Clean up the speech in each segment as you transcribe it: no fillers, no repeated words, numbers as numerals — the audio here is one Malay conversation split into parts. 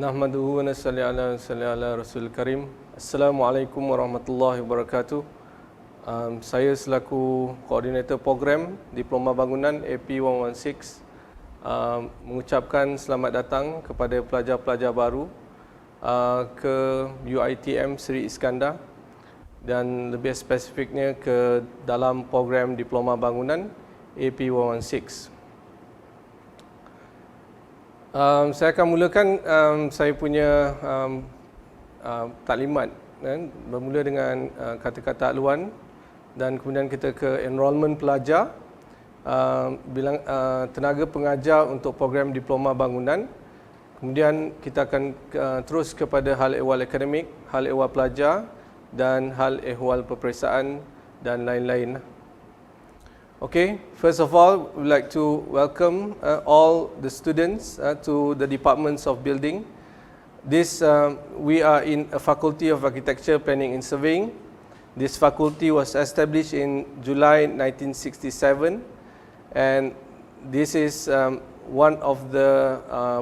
Nahmaduhu wa nasalli ala Rasul Karim. Assalamualaikum warahmatullahi wabarakatuh. Saya selaku koordinator program Diploma Bangunan AP116 mengucapkan selamat datang kepada pelajar-pelajar baru ke UiTM Seri Iskandar dan lebih spesifiknya ke dalam program Diploma Bangunan AP116. Saya akan mulakan saya punya taklimat bermula dengan kata-kata aluan dan kemudian kita ke enrolment pelajar, tenaga pengajar untuk program Diploma Bangunan. Kemudian kita akan terus kepada hal ehwal akademik, hal ehwal pelajar dan hal ehwal peperiksaan dan lain-lain. Okay, first of all, we'd like to welcome all the students to the departments of building. We are in a Faculty of Architecture, Planning and Surveying. This faculty was established in July 1967, and this is one of the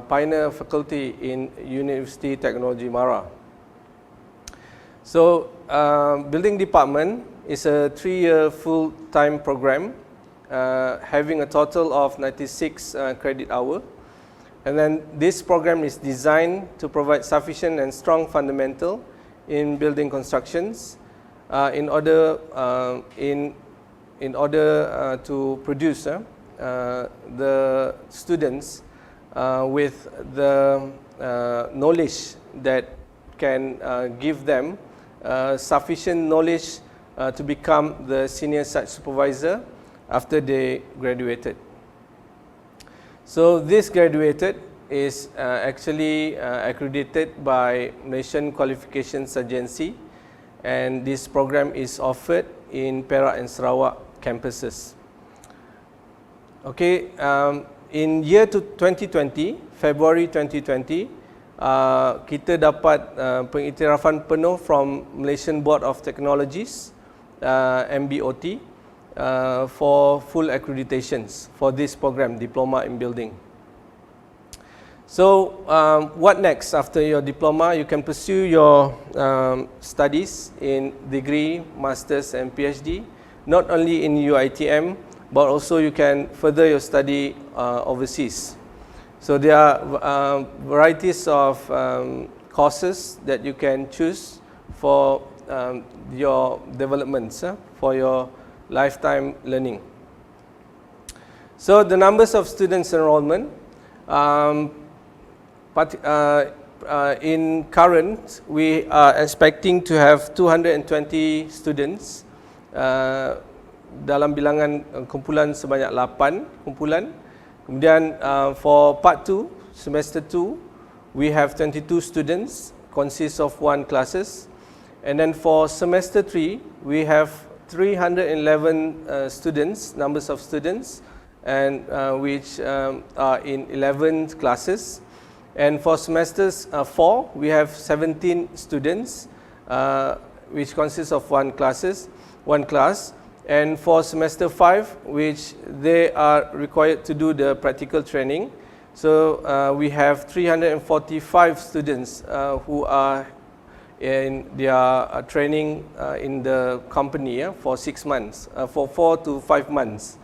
pioneer faculty in University Technology Mara. So, building department is a 3-year full-time program. Having a total of 96 credit hour, and then this program is designed to provide sufficient and strong fundamental in building constructions in order to produce the students with the knowledge that can give them sufficient knowledge to become the senior site supervisor after they graduated. So this graduated is actually accredited by Malaysian Qualifications Agency, and this program is offered in Perak and Sarawak campuses. Okay, in year 2020, February 2020, kita dapat pengiktirafan penuh from Malaysian Board of Technologies, MBOT, for full accreditations for this program, Diploma in Building. So, what next after your diploma? You can pursue your studies in degree, masters and PhD, not only in UiTM, but also you can further your study overseas. So, there are varieties of courses that you can choose for your developments, for your lifetime learning. So the numbers of students enrollment, in current we are expecting to have 220 students dalam bilangan kumpulan sebanyak 8 kumpulan. Kemudian for part 2, semester 2, we have 22 students, consists of 1 classes. And then for semester 3, we have 311 students, numbers of students, and which are in 11 classes. And for semesters 4, we have 17 students, which consists of 1 class. And for semester 5, which they are required to do the practical training. So we have 345 students who are in their training in the company for 6 months, for 4 to 5 months.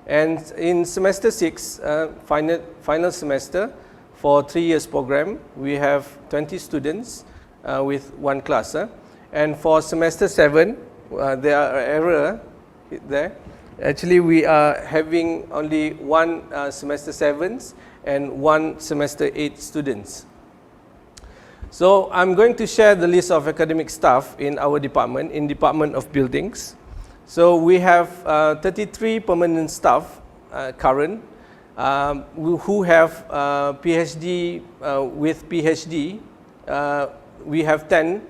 And in semester 6, final semester, for 3 years program, we have 20 students with 1 class. And for semester 7, there are error there. Actually, we are having only 1 semester 7s and 1 semester 8 students. So I'm going to share the list of academic staff in our department, in Department of Buildings. So we have 33 permanent staff current who have PhD with PhD. We have 10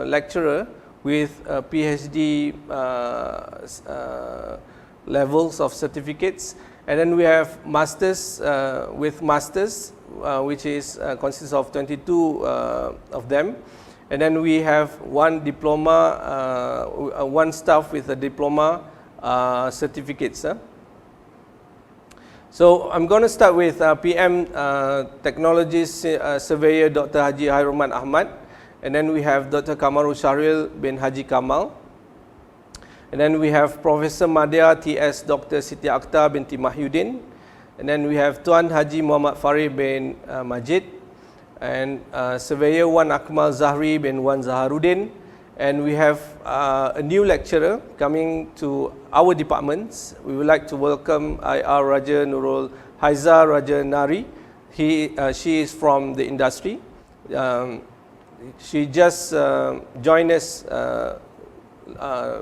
lecturer with PhD levels of certificates, and then we have masters with masters, which is consists of 22 of them, and then we have 1 diploma, 1 staff with a diploma certificates. So I'm going to start with PM Technologies Surveyor Dr. Haji Hairuman Ahmad, and then we have Dr. Kamarul Shahril bin Haji Kamal, and then we have Professor Madya TS Dr. Siti Akhtar binti Mahyudin, and then we have Tuan Haji Muhammad Farid bin Majid, and Surveyor Wan Akmal Zahri bin Wan Zaharuddin, and we have a new lecturer coming to our departments. We would like to welcome IR Raja Nurul Haiza Raja Nari. She is from the industry. She just joined us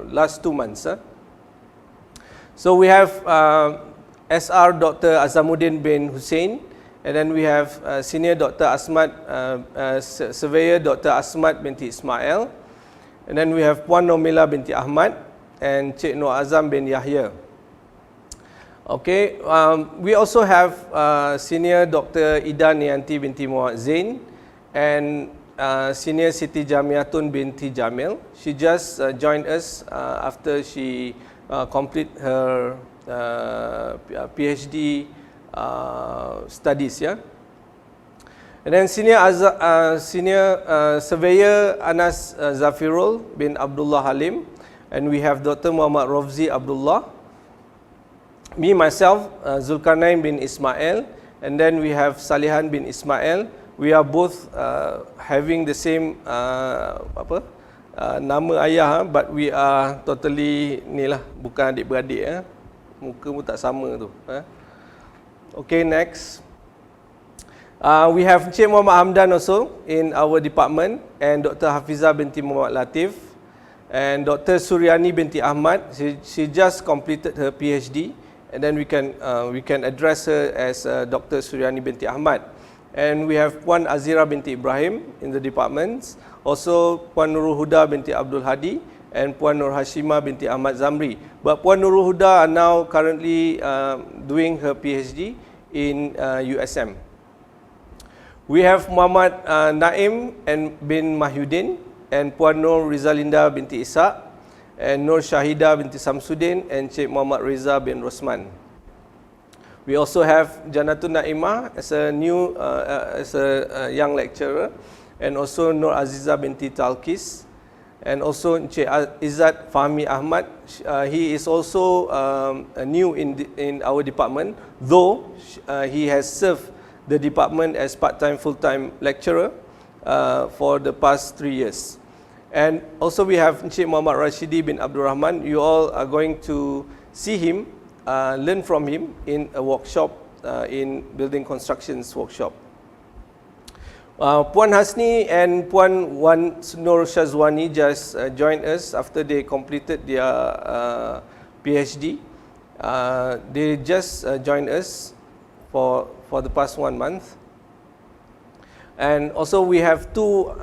last 2 months. So we have SR Dr. Azamuddin bin Hussein, and then we have Senior Dr. Asmat, Surveyor Dr. Asmat binti Ismail, and then we have Puan Nomila binti Ahmad and Cik Nur Azam bin Yahya. Okay, we also have Senior Dr. Ida Nianti binti Muhammad Zain and Senior Siti Jamiatun binti Jamil. She just joined us after she complete her PhD studies. Yeah. And then Senior Surveyor Anas Zafirul bin Abdullah Halim, and we have Dr. Muhammad Rofzi Abdullah. Me myself, Zulkarnain bin Ismail, and then we have Salihan bin Ismail. We are both having the same nama ayah, but we are totally ni lah, bukan adik-beradik. Muka pun tak sama tu. Okay, next. We have Encik Muhammad Hamdan also in our department, and Dr. Hafizah binti Muhammad Latif, and Dr. Suryani binti Ahmad. She just completed her PhD, and then we can address her as Dr. Suryani binti Ahmad. And we have Puan Azira binti Ibrahim in the departments, also Puan Nurul Huda binti Abdul Hadi, and Puan Nur Hashimah binti Ahmad Zamri. But Puan Nurul Huda are now currently doing her PhD in USM. We have Muhammad Naim bin Mahyudin, and Puan Nur Rizalinda binti Ishaq, and Nur Shahida binti Samsudin, and Cik Muhammad Reza bin Rosman. We also have Janatun Naimah as a new young lecturer, and also Nur Aziza binti Talkis, and also Cik Izzat Fahmi Ahmad. He is also new in our department, though he has served the department as part-time, full-time lecturer for the past 3 years. And also we have Encik Muhammad Rashidi bin Abdul Rahman. You all are going to see him, learn from him in a workshop, in building constructions workshop. Puan Hasni and Puan Wan Nur Shazwani just joined us after they completed their PhD. They just joined us for the past 1 month. And also we have 2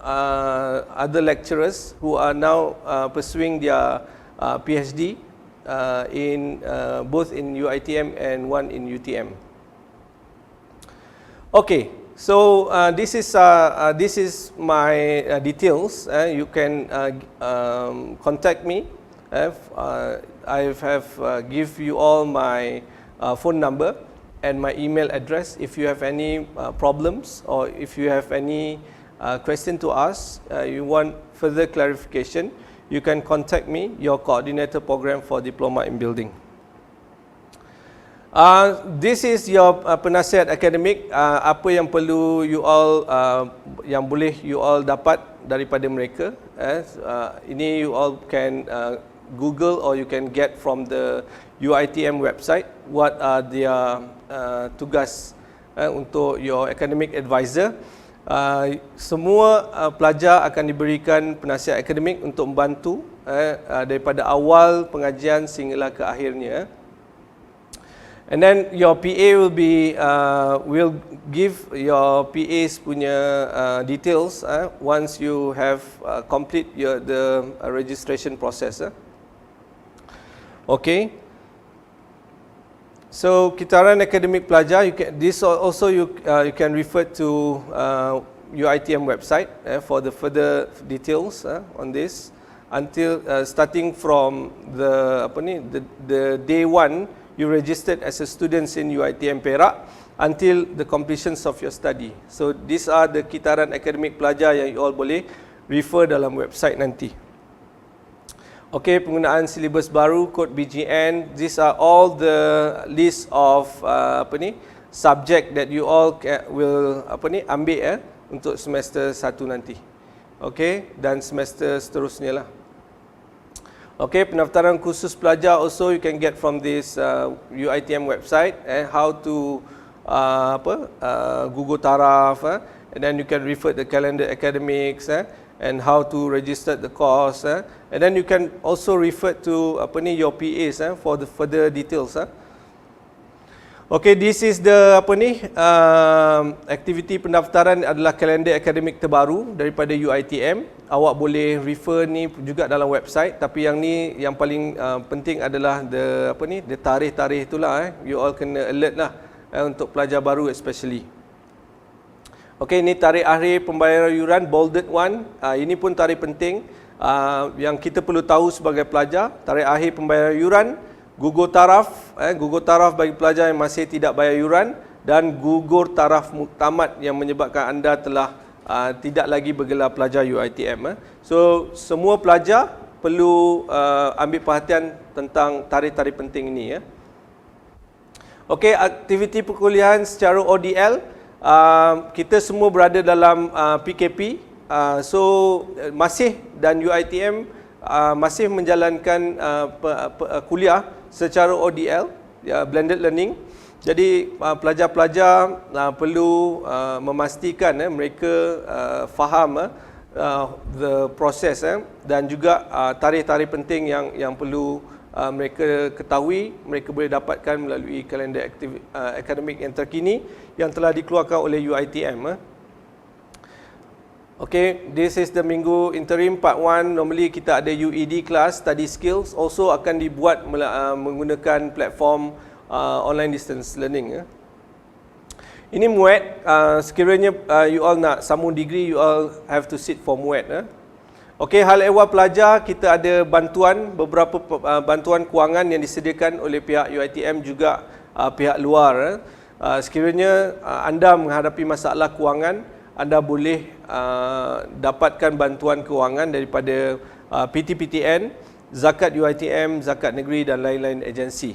other lecturers who are now pursuing their PhD in both in UITM and one in UTM. Okay, so this is my details. You can contact me. I have give you all my phone number and my email address. If you have any problems, or if you have any question to ask, you want further clarification, you can contact me, your coordinator program for Diploma in Building. This is your penasihat akademik. Apa yang perlu you all, yang boleh you all dapat daripada mereka. Ini you all can Google, or you can get from the UITM website what are their tugas untuk your academic advisor. Semua pelajar akan diberikan penasihat akademik untuk membantu daripada awal pengajian sehinggalah ke akhirnya. And then your PA will give your PA's punya details once you have complete the registration process. Okay. So kitaran akademik pelajar, you can refer to UITM website for the further details on this. Until starting from the day 1, you registered as a student in UiTM Perak until the completions of your study. So these are the kitaran akademik pelajar yang you all boleh refer dalam website nanti. Okey, penggunaan silibus baru, kod BGN, these are all the list of subject that you all will ambil untuk semester 1 nanti. Okey, dan semester seterusnya lah. Okey, pendaftaran khusus pelajar also you can get from this UiTM website, how to Google Taraf, and then you can refer the calendar academics, and how to register the course, and then you can also refer to your PAs for the further details. Okay, this is the aktiviti pendaftaran adalah kalender akademik terbaru daripada UiTM. Awak boleh refer ni juga dalam website, tapi yang ni yang paling penting adalah the tarikh-tarikh itulah. You all kena alert lah untuk pelajar baru especially. Okey, ini tarikh akhir pembayaran yuran, bolded one. Ini pun tarikh penting yang kita perlu tahu sebagai pelajar. Tarikh akhir pembayaran yuran, gugur taraf, gugur taraf bagi pelajar yang masih tidak bayar yuran, dan gugur taraf muktamad yang menyebabkan anda telah tidak lagi bergelar pelajar UiTM. So semua pelajar perlu ambil perhatian tentang tarikh-tarikh penting ini. Okey, aktiviti perkuliahan secara ODL. Kita semua berada dalam PKP, so masih dan UiTM masih menjalankan kuliah secara ODL, blended learning. Jadi pelajar-pelajar perlu memastikan mereka faham the process dan juga tarikh-tarikh penting yang perlu mereka ketahui, mereka boleh dapatkan melalui kalender akademik yang terkini yang telah dikeluarkan oleh UiTM. Okay, this is the minggu interim part 1. Normally kita ada UED class, study skills, also akan dibuat menggunakan platform online distance learning. Ini MUET, sekiranya you all nak sambung degree, you all have to sit for MUET. Okey, hal ehwal pelajar, kita ada bantuan, beberapa bantuan kewangan yang disediakan oleh pihak UiTM juga pihak luar. Sekiranya anda menghadapi masalah kewangan, anda boleh dapatkan bantuan kewangan daripada PTPTN, Zakat UiTM, Zakat Negeri dan lain-lain agensi.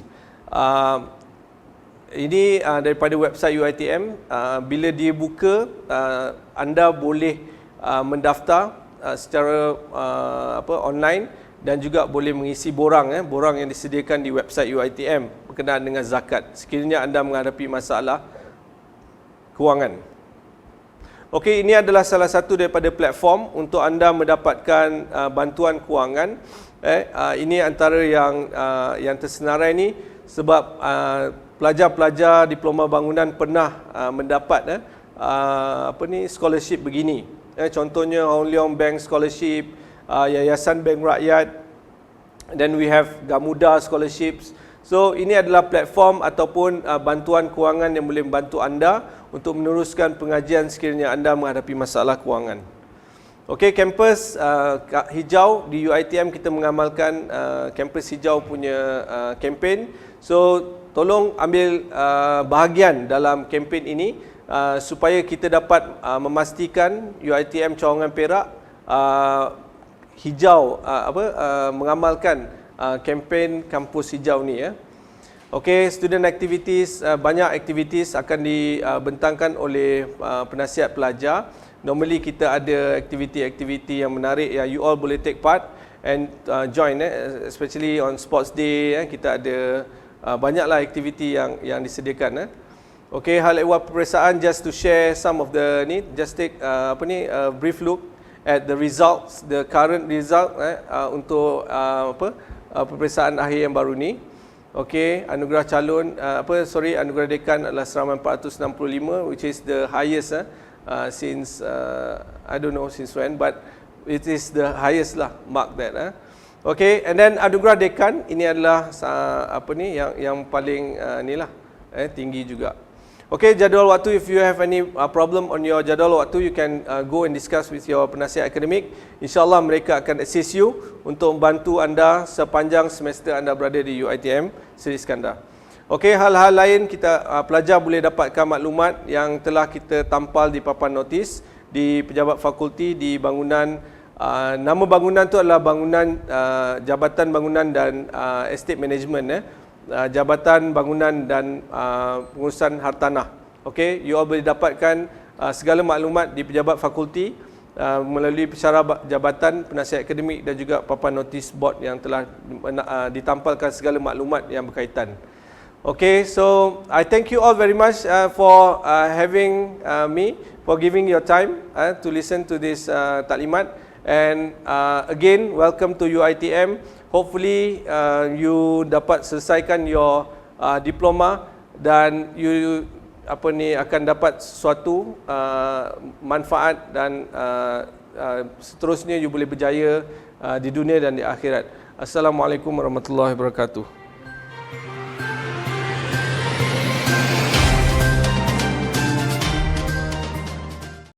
Ini daripada website UiTM. Bila dia buka, anda boleh mendaftar secara online dan juga boleh mengisi borang yang disediakan di website UiTM berkenaan dengan zakat sekiranya anda menghadapi masalah kewangan. Okey, ini adalah salah satu daripada platform untuk anda mendapatkan bantuan kewangan. Ini antara yang tersenarai ni sebab pelajar-pelajar diploma bangunan pernah mendapat scholarship begini. Contohnya Hong Leong Bank Scholarship, Yayasan Bank Rakyat, then we have Gamuda Scholarships. So ini adalah platform ataupun bantuan kewangan yang boleh membantu anda untuk meneruskan pengajian sekiranya anda menghadapi masalah kewangan. Okey, kampus hijau di UiTM kita mengamalkan kampus hijau punya kempen. So tolong ambil bahagian dalam kempen ini supaya kita dapat memastikan UiTM Cawangan Perak hijau mengamalkan kempen kampus hijau ni. Okey, student activities, banyak activities akan dibentangkan oleh penasihat pelajar. Normally kita ada aktiviti-aktiviti yang menarik yang you all boleh take part and join, especially on sports day. Kita ada banyaklah aktiviti yang disediakan. Okey, hal ehwal peperiksaan, just to share some of the just take a brief look at the results, the current result untuk peperiksaan akhir yang baru ni. Okey, anugerah calon anugerah dekan adalah seramai 465, which is the highest since I don't know since when, but it is the highest lah mark that. Okey, and then anugerah dekan ini adalah yang paling tinggi juga. Okay, jadual waktu, if you have any problem on your jadual waktu, you can go and discuss with your penasihat akademik. InsyaAllah mereka akan assist you untuk membantu anda sepanjang semester anda berada di UiTM Seri Iskandar. Okey, hal-hal lain kita pelajar boleh dapatkan maklumat yang telah kita tampal di papan notis di pejabat fakulti di bangunan. Nama bangunan tu adalah bangunan Jabatan Bangunan dan Estate Management, Jabatan Bangunan dan Pengurusan Hartanah. Okey, you all boleh dapatkan segala maklumat di pejabat fakulti melalui pensyarah jabatan, penasihat akademik dan juga papan notis board yang telah ditampalkan segala maklumat yang berkaitan. Okay, so I thank you all very much for having me, for giving your time to listen to this taklimat. And again, welcome to UiTM. Hopefully you dapat selesaikan your diploma dan you akan dapat suatu manfaat dan seterusnya you boleh berjaya di dunia dan di akhirat. Assalamualaikum warahmatullahi wabarakatuh.